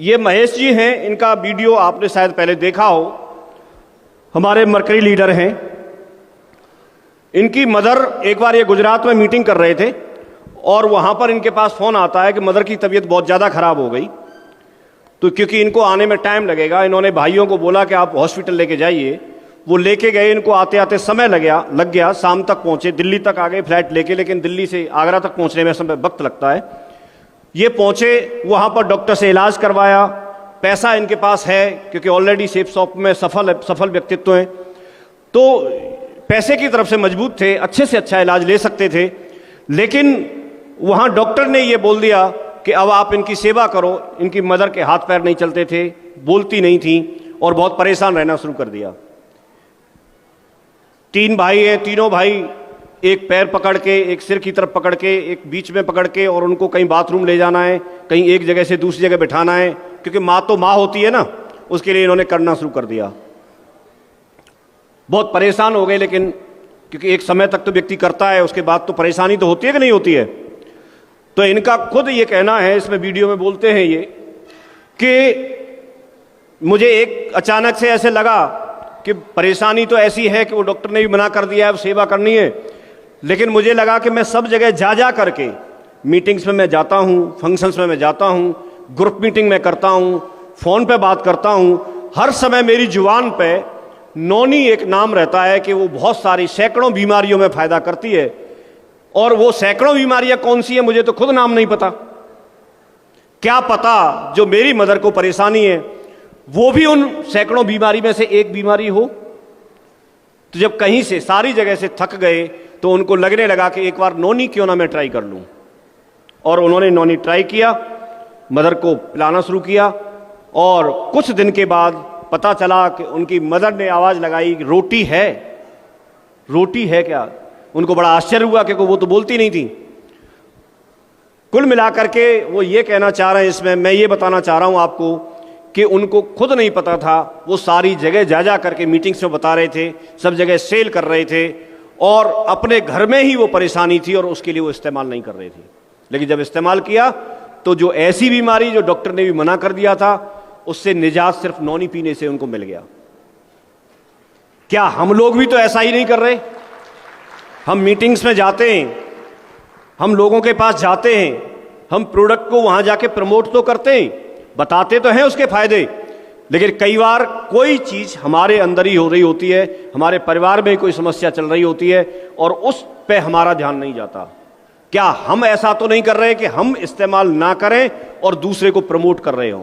ये महेश जी हैं, इनका वीडियो आपने शायद पहले देखा हो, हमारे मरकरी लीडर हैं। इनकी मदर एक बार ये गुजरात में मीटिंग कर रहे थे और वहाँ पर इनके पास फ़ोन आता है कि मदर की तबीयत बहुत ज़्यादा ख़राब हो गई, तो क्योंकि इनको आने में टाइम लगेगा, इन्होंने भाइयों को बोला कि आप हॉस्पिटल लेके जाइए। वो लेके गए, इनको आते आते समय लग गया, शाम तक पहुँचे, दिल्ली तक आ गए फ्लाइट लेके, लेकिन दिल्ली से आगरा तक पहुँचने में समय वक्त लगता है। ये पहुँचे, वहाँ पर डॉक्टर से इलाज करवाया, पैसा इनके पास है क्योंकि ऑलरेडी सेफ शॉप में सफल व्यक्तित्व हैं, तो पैसे की तरफ से मजबूत थे, अच्छे से अच्छा इलाज ले सकते थे। लेकिन वहाँ डॉक्टर ने ये बोल दिया कि अब आप इनकी सेवा करो। इनकी मदर के हाथ पैर नहीं चलते थे, बोलती नहीं थी और बहुत परेशान रहना शुरू कर दिया। 3 भाई हैं, तीनों भाई एक पैर पकड़ के, एक सिर की तरफ पकड़ के, एक बीच में पकड़ के, और उनको कहीं बाथरूम ले जाना है, कहीं एक जगह से दूसरी जगह बिठाना है, क्योंकि माँ तो माँ होती है ना, उसके लिए इन्होंने करना शुरू कर दिया। बहुत परेशान हो गए, लेकिन क्योंकि एक समय तक तो व्यक्ति करता है, उसके बाद तो परेशानी तो होती है कि नहीं होती है। तो इनका खुद ये कहना है, इसमें वीडियो में बोलते हैं ये, कि मुझे एक अचानक से ऐसे लगा कि परेशानी तो ऐसी है कि वो डॉक्टर ने भी मना कर दिया है, सेवा करनी है, लेकिन मुझे लगा कि मैं सब जगह जा करके, मीटिंग्स में मैं जाता हूँ, फंक्शंस में मैं जाता हूँ, ग्रुप मीटिंग में करता हूँ, फ़ोन पे बात करता हूँ, हर समय मेरी जुबान पे नौनी एक नाम रहता है कि वो बहुत सारी सैकड़ों बीमारियों में फ़ायदा करती है। और वो सैकड़ों बीमारियां कौन सी है मुझे तो खुद नाम नहीं पता। क्या पता जो मेरी मदर को परेशानी है वो भी उन सैकड़ों बीमारी में से एक बीमारी हो। तो जब कहीं से सारी जगह से थक गए तो उनको लगने लगा कि एक बार नौनी क्यों ना मैं ट्राई कर लूं, और उन्होंने नौनी ट्राई किया, मदर को पिलाना शुरू किया, और कुछ दिन के बाद पता चला कि उनकी मदर ने आवाज़ लगाई, रोटी है, रोटी है क्या। उनको बड़ा आश्चर्य हुआ क्योंकि वो तो बोलती नहीं थी। कुल मिलाकर के वो ये कहना चाह रहे हैं, इसमें मैं ये बताना चाह रहा हूँ आपको कि उनको खुद नहीं पता था, वो सारी जगह जा करके मीटिंग्स में बता रहे थे, सब जगह सेल कर रहे थे, और अपने घर में ही वो परेशानी थी और उसके लिए वो इस्तेमाल नहीं कर रहे थे। लेकिन जब इस्तेमाल किया तो जो ऐसी बीमारी जो डॉक्टर ने भी मना कर दिया था, उससे निजात सिर्फ नौनी पीने से उनको मिल गया। क्या हम लोग भी तो ऐसा ही नहीं कर रहे? हम मीटिंग्स में जाते हैं, हम लोगों के पास जाते हैं, हम प्रोडक्ट को वहां जाके प्रमोट तो करते हैं, बताते तो हैं उसके फायदे, लेकिन कई बार कोई चीज हमारे अंदर ही हो रही होती है, हमारे परिवार में कोई समस्या चल रही होती है और उस पे हमारा ध्यान नहीं जाता। क्या हम ऐसा तो नहीं कर रहे कि हम इस्तेमाल ना करें और दूसरे को प्रमोट कर रहे हों?